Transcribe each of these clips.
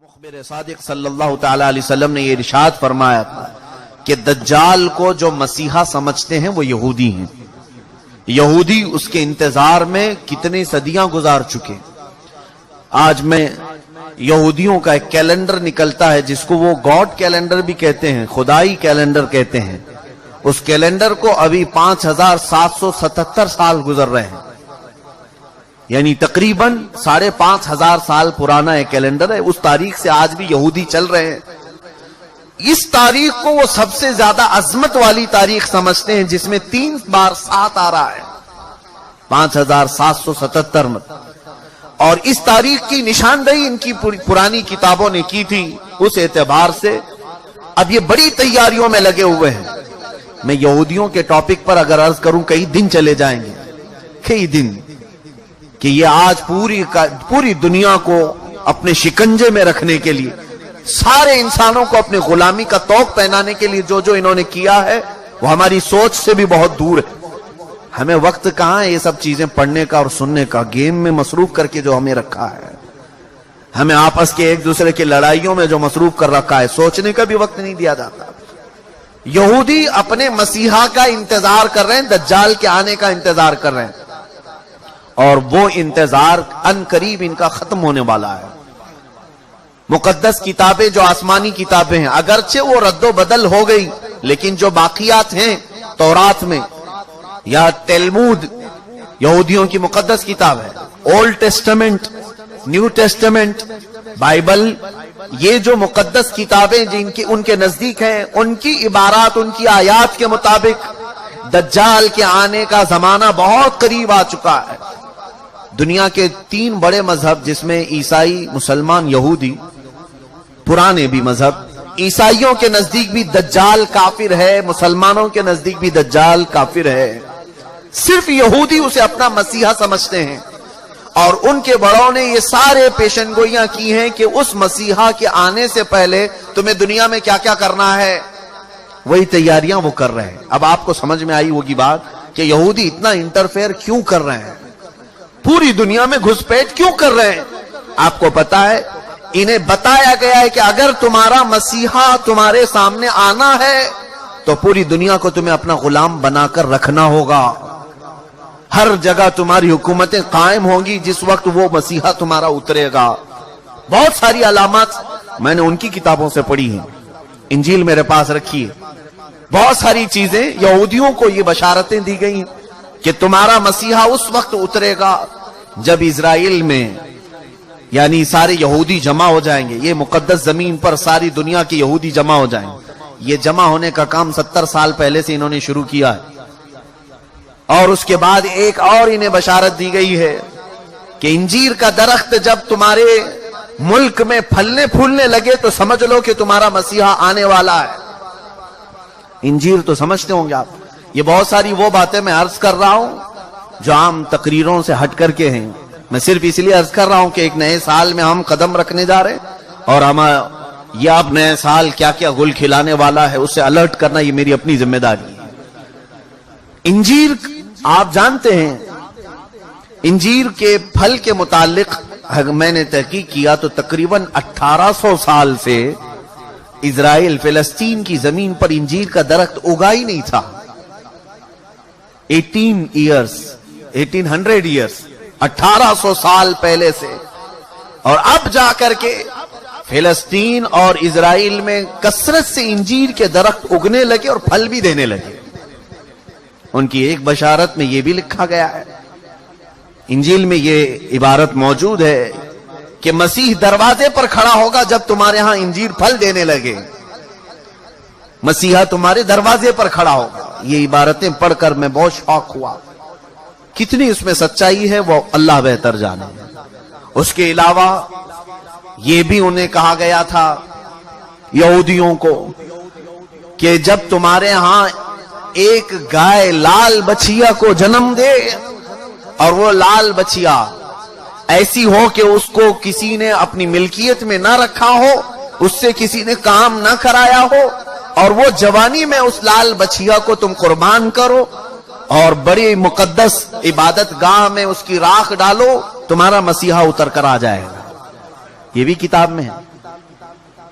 مخبر صادق صلی اللہ تعالی علیہ وسلم نے یہ ارشاد فرمایا تھا کہ دجال کو جو مسیحا سمجھتے ہیں وہ یہودی ہیں. یہودی اس کے انتظار میں کتنی صدیاں گزار چکے. آج میں یہودیوں کا ایک کیلنڈر نکلتا ہے جس کو وہ گاڈ کیلنڈر بھی کہتے ہیں, خدائی کیلنڈر کہتے ہیں. اس کیلنڈر کو ابھی 5777 سال گزر رہے ہیں, یعنی تقریباً 5500 سال پرانا ایک کیلنڈر ہے. اس تاریخ سے آج بھی یہودی چل رہے ہیں. اس تاریخ کو وہ سب سے زیادہ عظمت والی تاریخ سمجھتے ہیں جس میں 3 بار 7 آ رہا ہے, 5777. اور اس تاریخ کی نشاندہی ان کی پرانی کتابوں نے کی تھی. اس اعتبار سے اب یہ بڑی تیاریوں میں لگے ہوئے ہیں. میں یہودیوں کے ٹاپک پر اگر عرض کروں کئی دن چلے جائیں گے, کئی دن, کہ یہ آج پوری دنیا کو اپنے شکنجے میں رکھنے کے لیے, سارے انسانوں کو اپنے غلامی کا طوق پہنانے کے لیے جو انہوں نے کیا ہے وہ ہماری سوچ سے بھی بہت دور ہے. ہمیں وقت کہاں ہے یہ سب چیزیں پڑھنے کا اور سننے کا. گیم میں مصروف کر کے جو ہمیں رکھا ہے, ہمیں آپس کے ایک دوسرے کی لڑائیوں میں جو مصروف کر رکھا ہے, سوچنے کا بھی وقت نہیں دیا جاتا. یہودی اپنے مسیحا کا انتظار کر رہے ہیں, دجال کے آنے کا انتظار کر رہے ہیں, اور وہ انتظار ان قریب ان کا ختم ہونے والا ہے. مقدس کتابیں جو آسمانی کتابیں ہیں, اگرچہ وہ رد و بدل ہو گئی, لیکن جو باقیات ہیں تورات میں یا تلمود, یہودیوں کی مقدس کتاب ہے, old testament, new testament, Bible, یہ جو مقدس کتابیں جن کی ان کے نزدیک ہیں, ان کی عبارات, ان کی آیات کے مطابق دجال کے آنے کا زمانہ بہت قریب آ چکا ہے. دنیا کے 3 بڑے مذہب جس میں عیسائی, مسلمان, یہودی, پرانے بھی مذہب, عیسائیوں کے نزدیک بھی دجال کافر ہے, مسلمانوں کے نزدیک بھی دجال کافر ہے. صرف یہودی اسے اپنا مسیحا سمجھتے ہیں, اور ان کے بڑوں نے یہ سارے پیشن گوئیاں کی ہیں کہ اس مسیحا کے آنے سے پہلے تمہیں دنیا میں کیا کیا کرنا ہے, وہی تیاریاں وہ کر رہے ہیں. اب آپ کو سمجھ میں آئی ہوگی بات کہ یہودی اتنا انٹرفیئر کیوں کر رہے ہیں, پوری دنیا میں گھسپیٹ کیوں کر رہے ہیں. آپ کو پتا ہے, انہیں بتایا گیا ہے کہ اگر تمہارا مسیحا تمہارے سامنے آنا ہے تو پوری دنیا کو تمہیں اپنا غلام بنا کر رکھنا ہوگا. ہر جگہ تمہاری حکومتیں قائم ہوں گی جس وقت وہ مسیحا تمہارا اترے گا. بہت ساری علامات میں نے ان کی کتابوں سے پڑھی ہیں, انجیل میرے پاس رکھی ہے. بہت ساری چیزیں یہودیوں کو یہ بشارتیں دی گئی ہیں کہ تمہارا مسیحا اس وقت اترے گا جب اسرائیل میں, یعنی سارے یہودی جمع ہو جائیں گے. یہ مقدس زمین پر ساری دنیا کے یہودی جمع ہو جائیں گے. یہ جمع ہونے کا کام 70 سال پہلے سے انہوں نے شروع کیا ہے. اور اس کے بعد ایک اور انہیں بشارت دی گئی ہے کہ انجیر کا درخت جب تمہارے ملک میں پھلنے پھولنے لگے تو سمجھ لو کہ تمہارا مسیحا آنے والا ہے. انجیر تو سمجھتے ہوں گے آپ. یہ بہت ساری وہ باتیں میں عرض کر رہا ہوں جو عام تقریروں سے ہٹ کر کے ہیں. میں صرف اس لیے عرض کر رہا ہوں کہ ایک نئے سال میں ہم قدم رکھنے جا رہے ہیں, اور ہم یہ اب نئے سال کیا کیا گل کھلانے والا ہے اس سے الرٹ کرنا یہ میری اپنی ذمہ داری ہے. انجیر آپ جانتے ہیں, انجیر کے پھل کے متعلق میں نے تحقیق کیا تو تقریباً 1800 سال سے اسرائیل فلسطین کی زمین پر انجیر کا درخت اگا ہی نہیں تھا. 1800 ایئرس 1800 سال پہلے سے, اور اب جا کر کے فلسطین اور اسرائیل میں کثرت سے انجیر کے درخت اگنے لگے اور پھل بھی دینے لگے. ان کی ایک بشارت میں یہ بھی لکھا گیا ہے, انجیل میں یہ عبارت موجود ہے کہ مسیح دروازے پر کھڑا ہوگا جب تمہارے ہاں انجیر پھل دینے لگے. مسیحا تمہارے دروازے پر کھڑا ہوگا. یہ عبارتیں پڑھ کر میں بہت شوق ہوا. کتنی اس میں سچائی ہے وہ اللہ بہتر جانے. اس کے علاوہ یہ بھی انہیں کہا گیا تھا یہودیوں کو کہ جب تمہارے ہاں ایک گائے لال بچیا کو جنم دے, اور وہ لال بچیا ایسی ہو کہ اس کو کسی نے اپنی ملکیت میں نہ رکھا ہو, اس سے کسی نے کام نہ کرایا ہو, اور وہ جوانی میں اس لال بچیا کو تم قربان کرو اور بڑی مقدس عبادت گاہ میں اس کی راکھ ڈالو, تمہارا مسیحا اتر کر آ جائے گا. یہ بھی کتاب میں ہے.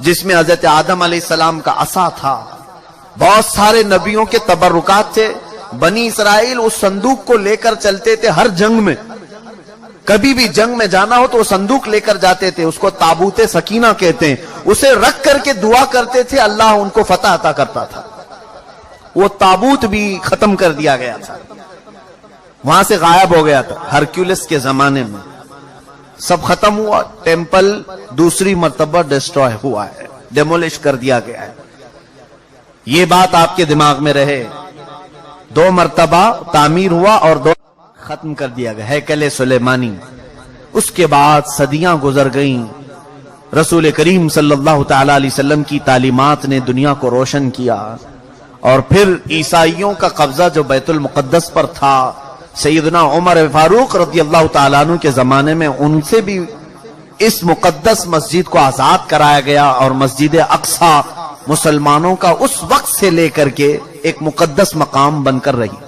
جس میں حضرت آدم علیہ السلام کا عصا تھا، بہت سارے نبیوں کے تبرکات تھے. بنی اسرائیل اس صندوق کو لے کر چلتے تھے ہر جنگ میں. کبھی بھی جنگ میں جانا ہو تو وہ صندوق لے کر جاتے تھے، اس کو تابوت سکینہ کہتے ہیں. اسے رکھ کر کے دعا کرتے تھے، اللہ ان کو فتح عطا کرتا تھا. وہ تابوت بھی ختم کر دیا گیا تھا، وہاں سے غائب ہو گیا تھا. ہرکیولس کے زمانے میں سب ختم ہوا. ٹیمپل دوسری مرتبہ ڈسٹروائے ہوا ہے، ڈیمولش کر دیا گیا ہے. یہ بات آپ کے دماغ میں رہے. 2 مرتبہ تعمیر ہوا اور 2 ختم کر دیا گیا، ہیکل سلیمانی. اس کے بعد صدیاں گزر گئیں. رسول کریم صلی اللہ تعالی علیہ وسلم کی تعلیمات نے دنیا کو روشن کیا، اور پھر عیسائیوں کا قبضہ جو بیت المقدس پر تھا، سیدنا عمر فاروق رضی اللہ تعالیٰ عنہ کے زمانے میں ان سے بھی اس مقدس مسجد کو آزاد کرایا گیا، اور مسجد اقصی مسلمانوں کا اس وقت سے لے کر کے ایک مقدس مقام بن کر رہی.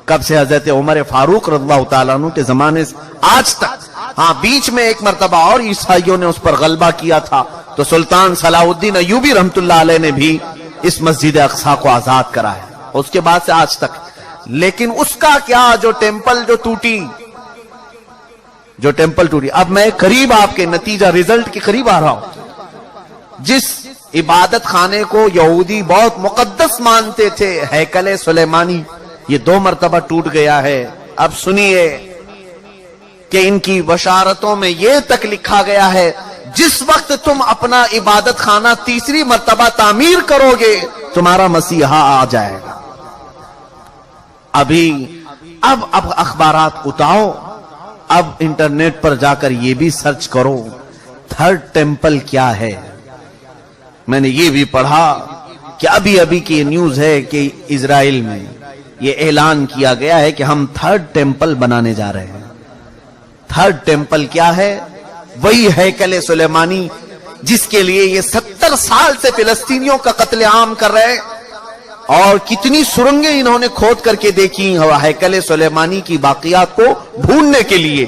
کب سے؟ حضرت عمر فاروق رضی اللہ تعالیٰ عنہ کے زمانے سے آج تک. ہاں، بیچ میں ایک مرتبہ اور عیسائیوں نے اس پر غلبہ کیا تھا، تو سلطان صلاح الدین ایوبی رحمت اللہ علیہ نے بھی اس مسجد اقصی کو آزاد کرایا. اس کے بعد سے آج تک. لیکن اس کا کیا جو ٹیمپل جو ٹوٹی. اب میں قریب آپ کے نتیجہ ریزلٹ کے قریب آ رہا ہوں. جس عبادت خانے کو یہودی بہت مقدس مانتے تھے، ہیکل سلیمانی، یہ 2 مرتبہ ٹوٹ گیا ہے. اب سنیے کہ ان کی بشارتوں میں یہ تک لکھا گیا ہے، جس وقت تم اپنا عبادت خانہ تیسری مرتبہ تعمیر کرو گے، تمہارا مسیحا آ جائے گا. اب اخبارات اٹھاؤ، اب انٹرنیٹ پر جا کر یہ بھی سرچ کرو 3rd ٹیمپل کیا ہے. میں نے یہ بھی پڑھا کہ ابھی کی نیوز ہے کہ اسرائیل میں یہ اعلان کیا گیا ہے کہ ہم 3rd ٹیمپل بنانے جا رہے ہیں. 3rd ٹیمپل کیا ہے؟ وہی ہیکل سلیمانی جس کے لیے یہ 70 سال سے فلسطینیوں کا قتل عام کر رہے ہیں، اور کتنی سرنگیں انہوں نے کھود کر کے دیکھی ہیکل سلیمانی کی باقیات کو ڈھونڈنے کے لیے.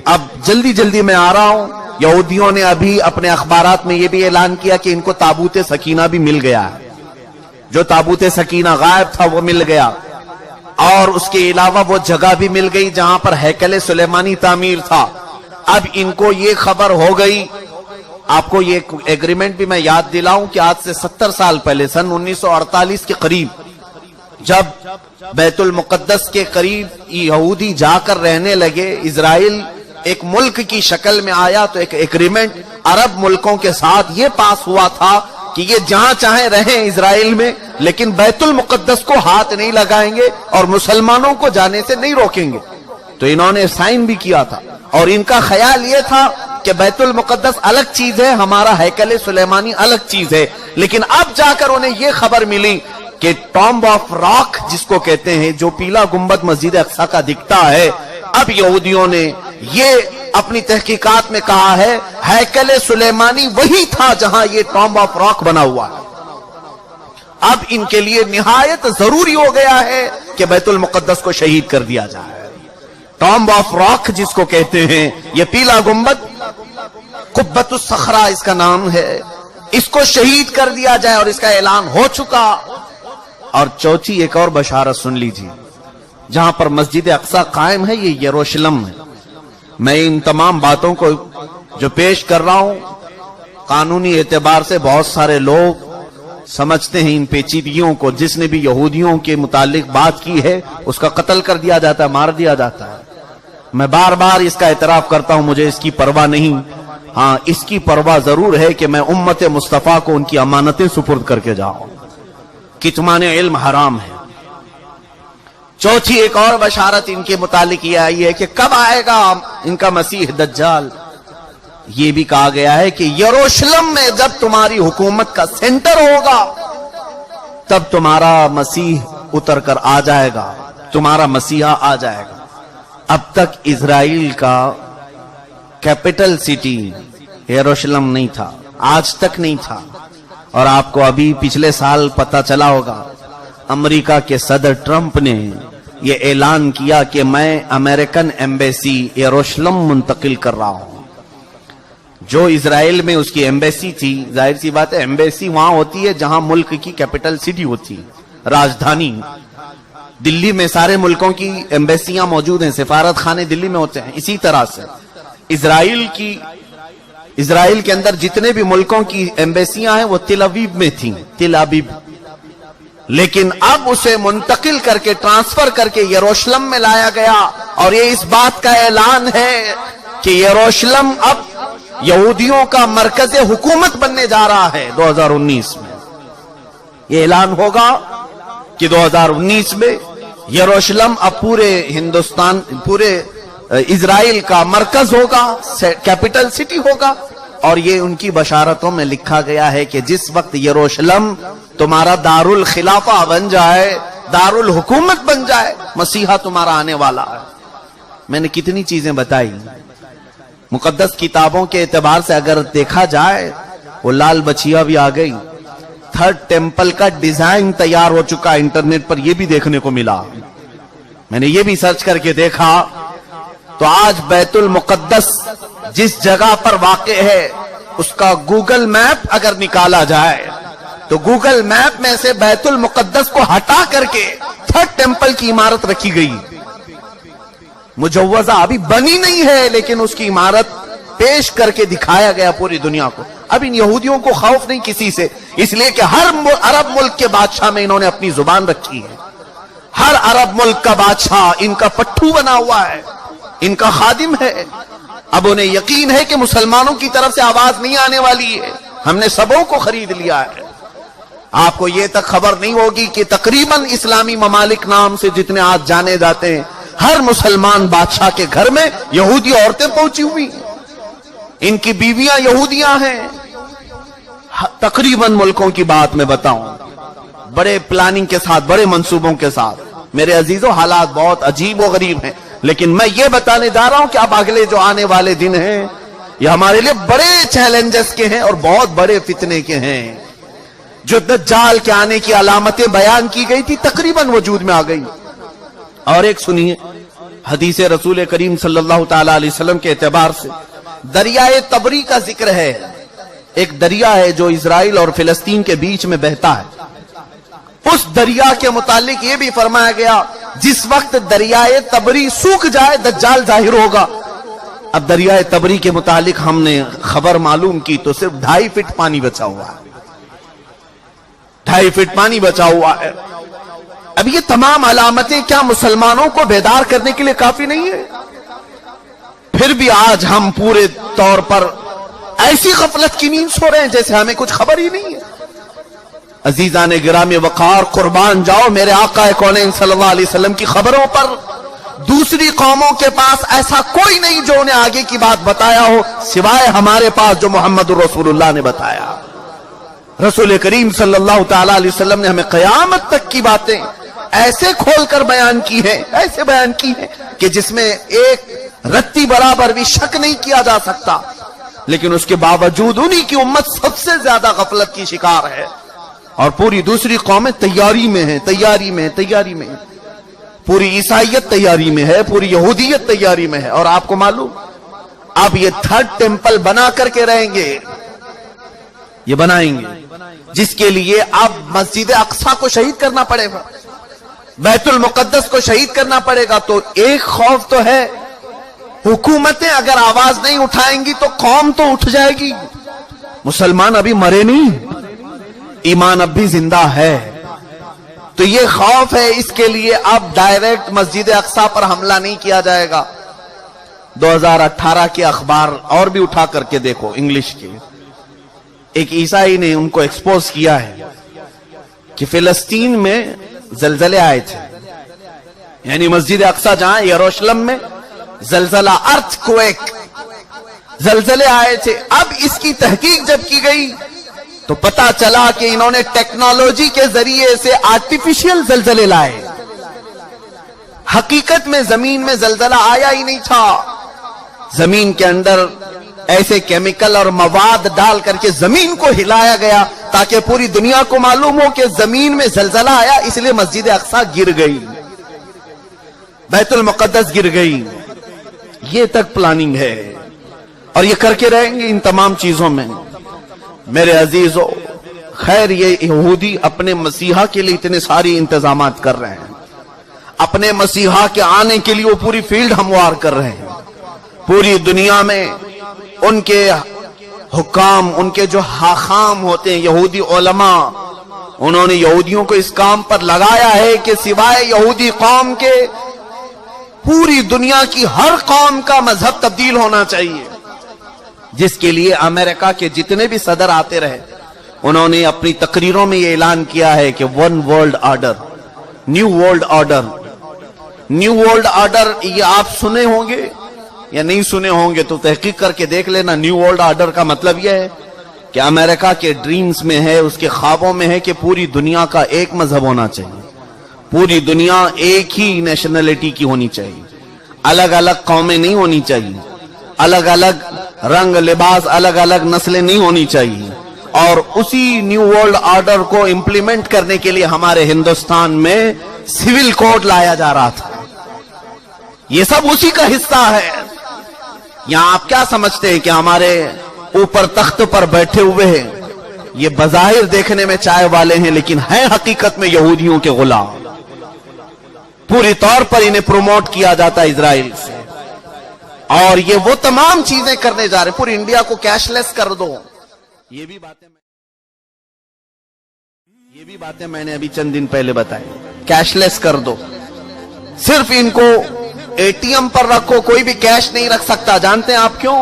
اب جلدی میں آ رہا ہوں. یہودیوں نے ابھی اپنے اخبارات میں یہ بھی اعلان کیا کہ ان کو تابوت سکینہ بھی مل گیا ہے. جو تابوت سکینہ غائب تھا وہ مل گیا، اور اس کے علاوہ وہ جگہ بھی مل گئی جہاں پر ہیکل سلیمانی تعمیر تھا. اب ان کو یہ خبر ہو گئی. آپ کو یہ ایگریمنٹ بھی میں یاد دلاؤں کہ آج سے 70 سال پہلے، سن 1948 کے قریب، جب بیت المقدس کے قریب یہودی جا کر رہنے لگے، اسرائیل ایک ملک کی شکل میں آیا، تو ایک ایگریمنٹ عرب ملکوں کے ساتھ یہ پاس ہوا تھا کہ یہ جہاں چاہیں رہیں اسرائیل میں، لیکن بیت المقدس کو ہاتھ نہیں لگائیں گے اور مسلمانوں کو جانے سے نہیں روکیں گے. تو انہوں نے سائن بھی کیا تھا، اور ان کا خیال یہ تھا کہ بیت المقدس الگ چیز ہے، ہمارا ہیکل سلیمانی الگ چیز ہے. لیکن اب جا کر انہیں یہ خبر ملی کہ ٹامب آف راک جس کو کہتے ہیں، جو پیلا گنبد مسجد اقصی کا دکھتا ہے، اب یہودیوں نے یہ اپنی تحقیقات میں کہا ہے ہیکل سلیمانی وہی تھا جہاں یہ ٹامب آف راک بنا ہوا ہے. اب ان کے لیے نہایت ضروری ہو گیا ہے کہ بیت المقدس کو شہید کر دیا جائے. ٹامب آف راک جس کو کہتے ہیں، یہ پیلا گنبد، قبۃ الصخرہ اس کا نام ہے، اس کو شہید کر دیا جائے، اور اس کا اعلان ہو چکا. اور چوتھی ایک اور بشارت سن لیجیے، جہاں پر مسجد اقصی قائم ہے، یہ یروشلم ہے. میں ان تمام باتوں کو جو پیش کر رہا ہوں، قانونی اعتبار سے بہت سارے لوگ سمجھتے ہیں ان پیچیدگیوں کو. جس نے بھی یہودیوں کے متعلق بات کی ہے اس کا قتل کر دیا جاتا ہے، مار دیا جاتا ہے. میں بار بار اس کا اعتراف کرتا ہوں، مجھے اس کی پرواہ نہیں. ہاں، اس کی پرواہ ضرور ہے کہ میں امت مصطفیٰ کو ان کی امانتیں سپرد کر کے جاؤں. کتمان علم حرام ہے. چوتھی ایک اور بشارت ان کے متعلق یہ آئی ہے کہ کب آئے گا ان کا مسیح دجال. یہ بھی کہا گیا ہے کہ یروشلم میں جب تمہاری حکومت کا سینٹر ہوگا تب تمہارا مسیح اتر کر آ جائے گا، تمہارا مسیحا آ جائے گا. اب تک اسرائیل کا کیپٹل سٹی یروشلم نہیں تھا، آج تک نہیں تھا. اور آپ کو ابھی پچھلے سال پتہ چلا ہوگا، امریکہ کے صدر ٹرمپ نے یہ اعلان کیا کہ میں امریکن ایمبیسی یروشلم منتقل کر رہا ہوں. جو اسرائیل میں اس کی ایمبیسی تھی، ظاہر سی بات ہے ایمبیسی وہاں ہوتی ہے جہاں ملک کی کیپٹل سٹی ہوتی ہے، راجدھانی۔ دلی میں سارے ملکوں کی ایمبیسیاں موجود ہیں، سفارت خانے دلی میں ہوتے ہیں۔ اسی طرح سے اسرائیل کے اندر جتنے بھی ملکوں کی ایمبیسیاں ہیں وہ تل ابیب میں تھیں، تل ابیب، لیکن اب اسے منتقل کر کے ٹرانسفر کر کے یروشلم میں لایا گیا، اور یہ اس بات کا اعلان ہے کہ یروشلم اب یہودیوں کا مرکز حکومت بننے جا رہا ہے 2019 میں۔ یہ اعلان ہوگا کہ 2019 میں یروشلم اب پورے ہندوستان، پورے اسرائیل کا مرکز ہوگا، کیپٹل سٹی ہوگا۔ اور یہ ان کی بشارتوں میں لکھا گیا ہے کہ جس وقت یروشلم تمہارا دارالخلافہ بن جائے، دارالحکومت بن جائے، مسیحا تمہارا آنے والا ہے۔ میں نے کتنی چیزیں بتائی، مقدس کتابوں کے اعتبار سے اگر دیکھا جائے، وہ لال بچیا بھی آ گئی، تھرڈ ٹیمپل کا ڈیزائن تیار ہو چکا، انٹرنیٹ پر یہ بھی دیکھنے کو ملا۔ میں نے یہ بھی سرچ کر کے دیکھا تو آج بیت المقدس جس جگہ پر واقع ہے اس کا گوگل میپ اگر نکالا جائے تو گوگل میپ میں سے بیت المقدس کو ہٹا کر کے تھرڈ ٹیمپل کی عمارت رکھی گئی، مجوزہ ابھی بنی نہیں ہے لیکن اس کی عمارت پیش کر کے دکھایا گیا پوری دنیا کو۔ اب ان یہودیوں کو خوف نہیں کسی سے، اس لیے کہ ہر عرب ملک کے بادشاہ میں انہوں نے اپنی زبان رکھی ہے، ہر عرب ملک کا بادشاہ ان کا پٹھو بنا ہوا ہے، ان کا خادم ہے۔ اب انہیں یقین ہے کہ مسلمانوں کی طرف سے آواز نہیں آنے والی ہے، ہم نے سبوں کو خرید لیا ہے۔ آپ کو یہ تک خبر نہیں ہوگی کہ تقریباً اسلامی ممالک نام سے جتنے آج جانے جاتے ہیں، ہر مسلمان بادشاہ کے گھر میں یہودی عورتیں پہنچی ہوئی ہیں، ان کی بیویاں یہودیاں ہیں۔ تقریباً ملکوں کی بات میں بتاؤں، بڑے پلاننگ کے ساتھ، بڑے منصوبوں کے ساتھ۔ میرے عزیزوں، حالات بہت عجیب و غریب ہیں، لیکن میں یہ بتانے جا رہا ہوں کہ اب اگلے جو آنے والے دن ہیں یہ ہمارے لیے بڑے چیلنجز کے ہیں اور بہت بڑے فتنے کے ہیں۔ جو دجال کے آنے کی علامتیں بیان کی گئی تھی تقریباً وجود میں آ گئی۔ اور ایک سنیے، حدیث رسول کریم صلی اللہ تعالی علیہ وسلم کے اعتبار سے دریائے تبری کا ذکر ہے۔ ایک دریا ہے جو اسرائیل اور فلسطین کے بیچ میں بہتا ہے، اس دریا کے متعلق یہ بھی فرمایا گیا جس وقت دریائے تبری سوکھ جائے دجال ظاہر ہوگا۔ اب دریائے تبری کے متعلق ہم نے خبر معلوم کی تو صرف 2.5 فٹ پانی بچا ہوا ہے، 2.5 فٹ پانی بچا ہوا ہے۔ اب یہ تمام علامتیں کیا مسلمانوں کو بیدار کرنے کے لیے کافی نہیں ہے؟ پھر بھی آج ہم پورے طور پر ایسی غفلت کی نیند سو رہے ہیں جیسے ہمیں کچھ خبر ہی نہیں ہے۔ عزیزان گرامی وقار، قربان جاؤ میرے آقا کونین صلی اللہ علیہ وسلم کی خبروں پر۔ دوسری قوموں کے پاس ایسا کوئی نہیں جو انہیں آگے کی بات بتایا ہو سوائے ہمارے پاس جو محمد رسول اللہ نے بتایا۔ رسول کریم صلی اللہ تعالی علیہ وسلم نے ہمیں قیامت تک کی باتیں ایسے کھول کر بیان کی ہے، ایسے بیان کی ہے کہ جس میں ایک رتی برابر بھی شک نہیں کیا جا سکتا، لیکن اس کے باوجود انہی کی امت سب سے زیادہ غفلت کی شکار ہے، اور پوری دوسری قومیں تیاری میں ہیں، تیاری میں ہیں۔ پوری عیسائیت تیاری میں ہے، پوری یہودیت تیاری میں ہے۔ اور آپ کو معلوم اب یہ تھرڈ ٹیمپل بنا کر کے رہیں گے، یہ بنائیں گے، جس کے لیے اب مسجد اقصی کو شہید کرنا پڑے گا، بیت المقدس کو شہید کرنا پڑے گا۔ تو ایک خوف تو ہے، حکومتیں اگر آواز نہیں اٹھائیں گی تو قوم تو اٹھ جائے گی۔ مسلمان ابھی مرے نہیں، ایمان اب بھی زندہ ہے، تو یہ خوف ہے، اس کے لیے اب ڈائریکٹ مسجد اقصی پر حملہ نہیں کیا جائے گا۔ 2018 کے اخبار اور بھی اٹھا کر کے دیکھو، انگلش کے، ایک عیسائی نے ان کو ایکسپوز کیا ہے کہ فلسطین میں زلزلے آئے تھے، یعنی مسجد اقصی جہاں یروشلم میں زلزلہ، ارتھ کویک، زلزلے آئے تھے۔ اب اس کی تحقیق جب کی گئی تو پتا چلا کہ انہوں نے ٹیکنالوجی کے ذریعے سے آرٹیفیشل زلزلے لائے، حقیقت میں زمین میں زلزلہ آیا ہی نہیں تھا۔ زمین کے اندر ایسے کیمیکل اور مواد ڈال کر کے زمین کو ہلایا گیا تاکہ پوری دنیا کو معلوم ہو کہ زمین میں زلزلہ آیا، اس لیے مسجد اقصی گر گئی، بیت المقدس گر گئی۔ یہ تک پلاننگ ہے۔ اور یہ کر کے رہیں گے ان تمام چیزوں میں۔ میرے عزیزو، خیر یہ یہودی اپنے مسیحا کے لیے اتنے ساری انتظامات کر رہے ہیں، اپنے مسیحا کے آنے کے لیے وہ پوری فیلڈ ہموار کر رہے ہیں۔ پوری دنیا میں ان کے حکام، ان کے جو حاخام ہوتے ہیں یہودی علماء، انہوں نے یہودیوں کو اس کام پر لگایا ہے کہ سوائے یہودی قوم کے پوری دنیا کی ہر قوم کا مذہب تبدیل ہونا چاہیے، جس کے لیے امریکہ کے جتنے بھی صدر آتے رہے انہوں نے اپنی تقریروں میں یہ اعلان کیا ہے کہ one world order, new world order. New world order یہ آپ سنے ہوں گے یا نہیں سنے ہوں گے تو تحقیق کر کے دیکھ لینا۔ نیو ورلڈ آرڈر کا مطلب یہ ہے کہ امریکہ کے ڈریمز میں ہے، اس کے خوابوں میں ہے کہ پوری دنیا کا ایک مذہب ہونا چاہیے، پوری دنیا ایک ہی نیشنلٹی کی ہونی چاہیے، الگ الگ قومیں نہیں ہونی چاہیے، الگ الگ رنگ لباس، الگ الگ نسلیں نہیں ہونی چاہیے۔ اور اسی نیو ورلڈ آرڈر کو امپلیمنٹ کرنے کے لیے ہمارے ہندوستان میں سول کوڈ لایا جا رہا تھا، یہ سب اسی کا حصہ ہے۔ یہاں آپ کیا سمجھتے ہیں کہ ہمارے اوپر تخت پر بیٹھے ہوئے ہیں، یہ بظاہر دیکھنے میں چائے والے ہیں لیکن ہیں حقیقت میں یہودیوں کے غلام، پوری طور پر انہیں پروموٹ کیا جاتا ہے اسرائیل سے، اور یہ وہ تمام چیزیں کرنے جا رہے ہیں۔ پوری انڈیا کو کیش لیس کر دو، یہ بھی باتیں میں نے ابھی چند دن پہلے بتائی، کیش لیس کر دو، صرف ان کو اے ٹی ایم پر رکھو، کوئی بھی کیش نہیں رکھ سکتا۔ جانتے ہیں آپ کیوں؟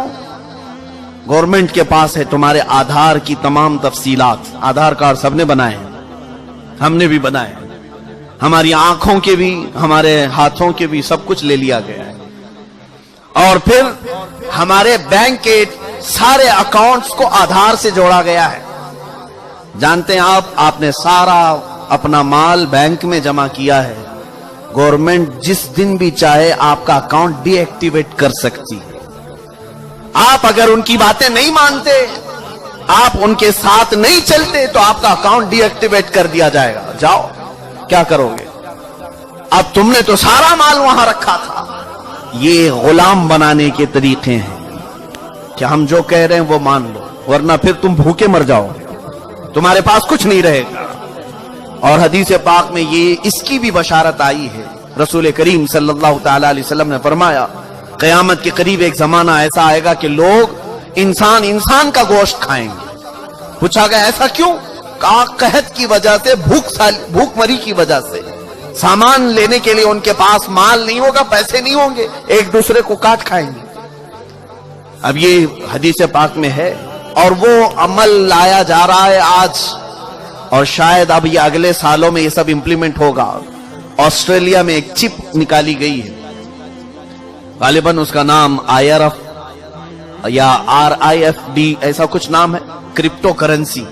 گورنمنٹ کے پاس ہے تمہارے آدھار کی تمام تفصیلات، آدھار کارڈ سب نے بنائے ہیں، ہم نے بھی بنائے ہیں، ہماری آنکھوں کے بھی، ہمارے ہاتھوں کے بھی، سب کچھ لے لیا گیا ہے۔ اور پھر ہمارے بینک کے سارے اکاؤنٹس کو آدھار سے جوڑا گیا ہے۔ جانتے ہیں آپ نے سارا اپنا مال بینک میں جمع کیا ہے، گورنمنٹ جس دن بھی چاہے آپ کا اکاؤنٹ ڈی ایکٹیویٹ کر سکتی ہے۔ آپ اگر ان کی باتیں نہیں مانتے، آپ ان کے ساتھ نہیں چلتے تو آپ کا اکاؤنٹ ڈی ایکٹیویٹ کر دیا جائے گا۔ جاؤ، کیا کرو گے؟ اب تم نے تو سارا مال وہاں رکھا تھا۔ یہ غلام بنانے کے طریقے ہیں کہ ہم جو کہہ رہے ہیں وہ مان لو، ورنہ پھر تم بھوکے مر جاؤ گے، تمہارے پاس کچھ نہیں رہے گا۔ اور حدیث پاک میں یہ اس کی بھی بشارت آئی ہے، رسول کریم صلی اللہ تعالی علیہ وسلم نے فرمایا قیامت کے قریب ایک زمانہ ایسا آئے گا کہ لوگ انسان کا گوشت کھائیں گے۔ پوچھا گیا ایسا کیوں؟ کہا قحط کی وجہ سے، بھوک مری کی وجہ سے، سامان لینے کے لیے ان کے پاس مال نہیں ہوگا، پیسے نہیں ہوں گے، ایک دوسرے کو کاٹ کھائیں گے۔ اب یہ حدیث پاک میں ہے اور وہ عمل لایا جا رہا ہے آج، اور شاید اب یہ اگلے سالوں میں یہ سب امپلیمنٹ ہوگا۔ آسٹریلیا میں ایک چپ نکالی گئی ہے، غالباً اس کا نام IRF یا RIFD ایسا کچھ نام ہے، کرپٹو کرنسی،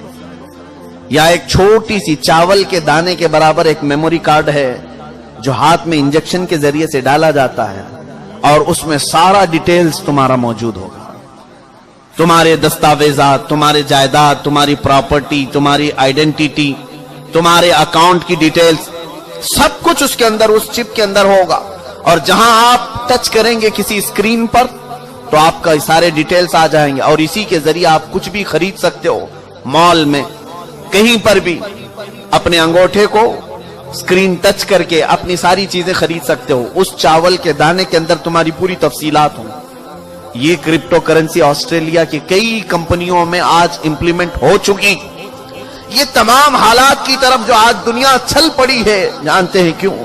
یا ایک چھوٹی سی چاول کے دانے کے برابر ایک میموری کارڈ ہے جو ہاتھ میں انجیکشن کے ذریعے سے ڈالا جاتا ہے، اور اس میں سارا ڈیٹیلز تمہارا موجود ہوگا، تمہارے دستاویزات، تمہارے جائیداد، تمہاری پراپرٹی، تمہاری آئیڈینٹیٹی، تمہارے اکاؤنٹ کی ڈیٹیلز، سب کچھ اس کے اندر، اس چپ کے اندر ہوگا۔ اور جہاں آپ ٹچ کریں گے کسی اسکرین پر تو آپ کا سارے ڈیٹیلز آ جائیں گے، اور اسی کے ذریعے آپ کچھ بھی خرید سکتے ہو، مال میں کہیں پر بھی اپنے انگوٹھے کو اسکرین ٹچ کر کے اپنی ساری چیزیں خرید سکتے ہو۔ اس چاول کے دانے کے اندر تمہاری پوری تفصیلات ہوں۔ یہ کرپٹو کرنسی آسٹریلیا کی کئی کمپنیوں میں آج امپلیمنٹ ہو چکی۔ یہ تمام حالات کی طرف جو آج دنیا چھل پڑی ہے، جانتے ہیں کیوں؟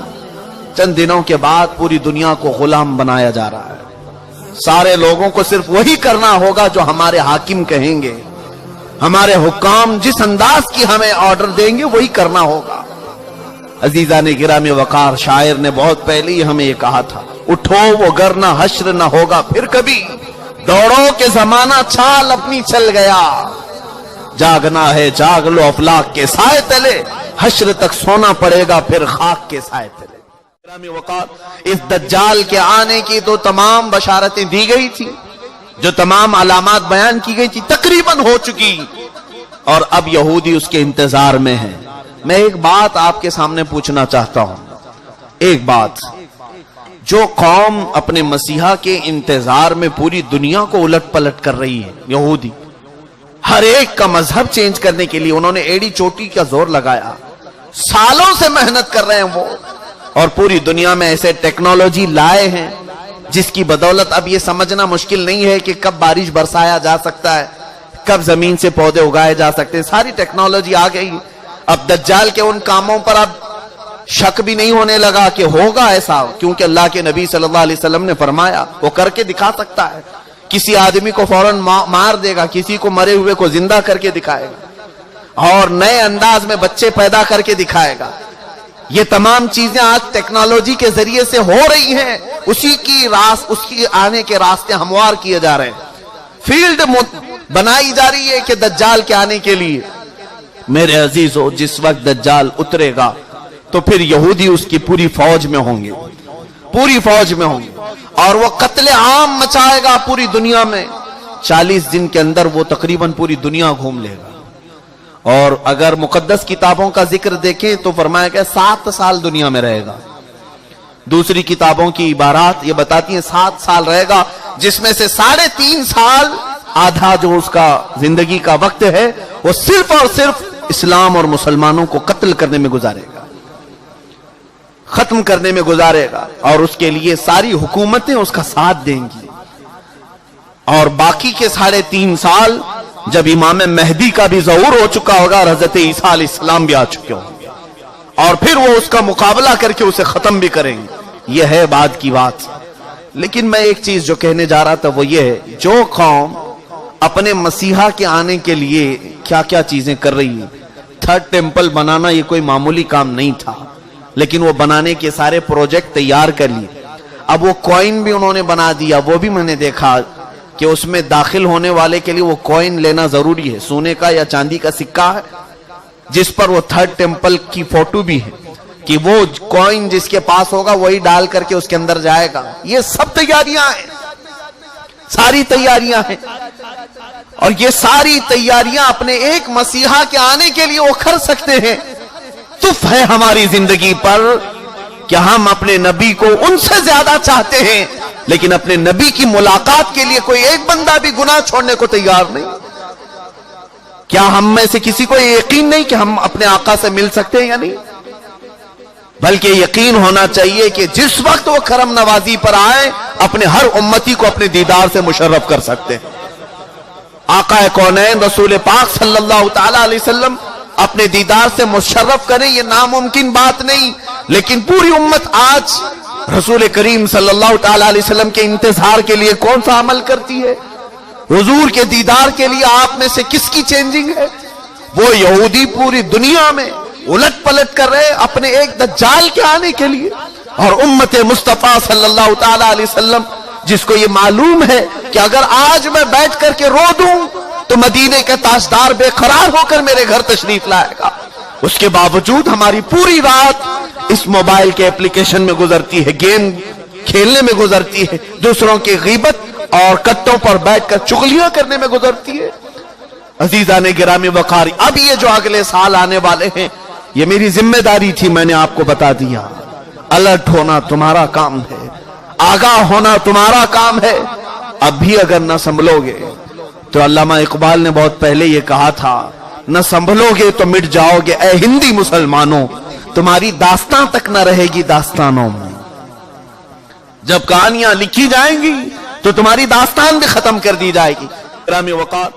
چند دنوں کے بعد پوری دنیا کو غلام بنایا جا رہا ہے۔ سارے لوگوں کو صرف وہی کرنا ہوگا جو ہمارے حاکم کہیں گے، ہمارے حکام جس انداز کی ہمیں آرڈر دیں گے وہی کرنا ہوگا۔ عزیزان گرامی وقار، شاعر نے بہت پہلے ہی ہمیں یہ کہا تھا، اٹھو وہ گر نہ حشر نہ ہوگا پھر کبھی، دوڑو کہ زمانہ چھال اپنی چل گیا، جاگنا ہے جاگ لو افلاک کے سائے تلے، حشر تک سونا پڑے گا پھر خاک کے سائے تلے۔ گرامی وقار، اس دجال کے آنے کی تو تمام بشارتیں دی گئی تھی، جو تمام علامات بیان کی گئی تھی تقریباً ہو چکی، اور اب یہودی اس کے انتظار میں ہیں۔ میں ایک بات آپ کے سامنے پوچھنا چاہتا ہوں، ایک بات، جو قوم اپنے مسیحا کے انتظار میں پوری دنیا کو الٹ پلٹ کر رہی ہے، یہودی، ہر ایک کا مذہب چینج کرنے کے لیے انہوں نے ایڑی چوٹی کا زور لگایا، سالوں سے محنت کر رہے ہیں وہ، اور پوری دنیا میں ایسے ٹیکنالوجی لائے ہیں جس کی بدولت اب یہ سمجھنا مشکل نہیں ہے کہ کب بارش برسایا جا سکتا ہے، کب زمین سے پودے اگائے جا سکتے ہیں، ساری ٹیکنالوجی آ گئی۔ اب دجال کے ان کاموں پر اب شک بھی نہیں ہونے لگا کہ ہوگا ایسا، کیونکہ اللہ کے نبی صلی اللہ علیہ وسلم نے فرمایا وہ کر کے دکھا سکتا ہے، کسی آدمی کو فوراً مار دے گا، کسی کو مرے ہوئے کو زندہ کر کے دکھائے گا، اور نئے انداز میں بچے پیدا کر کے دکھائے گا۔ یہ تمام چیزیں آج ٹیکنالوجی کے ذریعے سے ہو رہی ہیں، اس کی آنے کے راستے ہموار کیے جا رہے ہیں، فیلڈ بنائی جا رہی ہے کہ دجال کے آنے کے لیے۔ میرے عزیزو، جس وقت دجال اترے گا تو پھر یہودی اس کی پوری فوج میں ہوں گے، پوری فوج میں ہوں گے، اور وہ قتل عام مچائے گا پوری دنیا میں۔ 40 دن کے اندر وہ تقریباً پوری دنیا گھوم لے گا، اور اگر مقدس کتابوں کا ذکر دیکھیں تو فرمایا کہ 7 سال دنیا میں رہے گا۔ دوسری کتابوں کی عبارات یہ بتاتی ہیں 7 سال رہے گا، جس میں سے 3.5 سال، آدھا جو اس کا زندگی کا وقت ہے وہ صرف اور صرف اسلام اور مسلمانوں کو قتل کرنے میں گزارے گا، ختم کرنے میں گزارے گا، اور اس کے لیے ساری حکومتیں اس کا ساتھ دیں گی۔ اور باقی کے 3.5 سال جب امام مہدی کا بھی ظہور ہو چکا ہوگا اور حضرت عیسیٰ علیہ السلام بھی آ چکے ہوں گے، اور پھر وہ اس کا مقابلہ کر کے اسے ختم بھی کریں گے۔ یہ ہے بعد کی بات۔ لیکن میں ایک چیز جو کہنے جا رہا تھا وہ یہ ہے، جو قوم اپنے مسیحا کے آنے کے لیے کیا کیا چیزیں کر رہی ہے، 3rd ٹیمپل بنانا یہ کوئی معمولی کام نہیں تھا، لیکن وہ بنانے کے سارے پروجیکٹ تیار کر لیے۔ اب وہ کوئن بھی انہوں نے بنا دیا، وہ بھی میں نے دیکھا کہ اس میں داخل ہونے والے کے لیے وہ کوئن لینا ضروری ہے، سونے کا یا چاندی کا سکہ ہے، جس پر وہ 3rd ٹیمپل کی فوٹو بھی ہے، کہ وہ کوئن جس کے پاس ہوگا وہی ڈال کر کے اس کے اندر جائے گا۔ یہ سب تیاریاں ہیں، ساری تیاریاں ہیں، اور یہ ساری تیاریاں اپنے ایک مسیحا کے آنے کے لیے وہ کر سکتے ہیں۔ تف ہے ہماری زندگی پر کہ ہم اپنے نبی کو ان سے زیادہ چاہتے ہیں، لیکن اپنے نبی کی ملاقات کے لیے کوئی ایک بندہ بھی گناہ چھوڑنے کو تیار نہیں۔ کیا ہم میں سے کسی کو یہ یقین نہیں کہ ہم اپنے آقا سے مل سکتے ہیں یا نہیں؟ بلکہ یقین ہونا چاہیے کہ جس وقت وہ کرم نوازی پر آئے، اپنے ہر امتی کو اپنے دیدار سے مشرف کر سکتے ہیں۔ آقا کونین رسول پاک صلی اللہ تعالی علیہ وسلم اپنے دیدار سے مشرف کریں، یہ ناممکن بات نہیں، لیکن پوری امت آج رسول کریم صلی اللہ تعالی علیہ وسلم کے انتظار کے لیے کون سا عمل کرتی ہے؟ حضور کے دیدار کے لیے آپ میں سے کس کی چینجنگ ہے؟ وہ یہودی پوری دنیا میں الٹ پلٹ کر رہے اپنے ایک دجال کے آنے کے لیے، اور امت مصطفیٰ صلی اللہ تعالی علیہ وسلم جس کو یہ معلوم ہے کہ اگر آج میں بیٹھ کر کے رو دوں تو مدینے کے تاجدار بے قرار ہو کر میرے گھر تشریف لائے گا، اس کے باوجود ہماری پوری رات اس موبائل کے اپلیکیشن میں گزرتی ہے، گیم کھیلنے میں گزرتی ہے، دوسروں کی غیبت اور کٹوں پر بیٹھ کر چغلیاں کرنے میں گزرتی ہے۔ عزیزان گرامی وقار، اب یہ جو اگلے سال آنے والے ہیں، یہ میری ذمہ داری تھی، میں نے آپ کو بتا دیا۔ الرٹ ہونا تمہارا کام ہے، آگاہ ہونا تمہارا کام ہے۔ اب بھی اگر نہ سنبھلو گے تو علامہ اقبال نے بہت پہلے یہ کہا تھا، نہ سنبھلو گے تو مٹ جاؤ گے اے ہندی مسلمانوں، تمہاری داستان تک نہ رہے گی داستانوں میں۔ جب کہانیاں لکھی جائیں گی تو تمہاری داستان بھی ختم کر دی جائے گی۔ گرامی وقار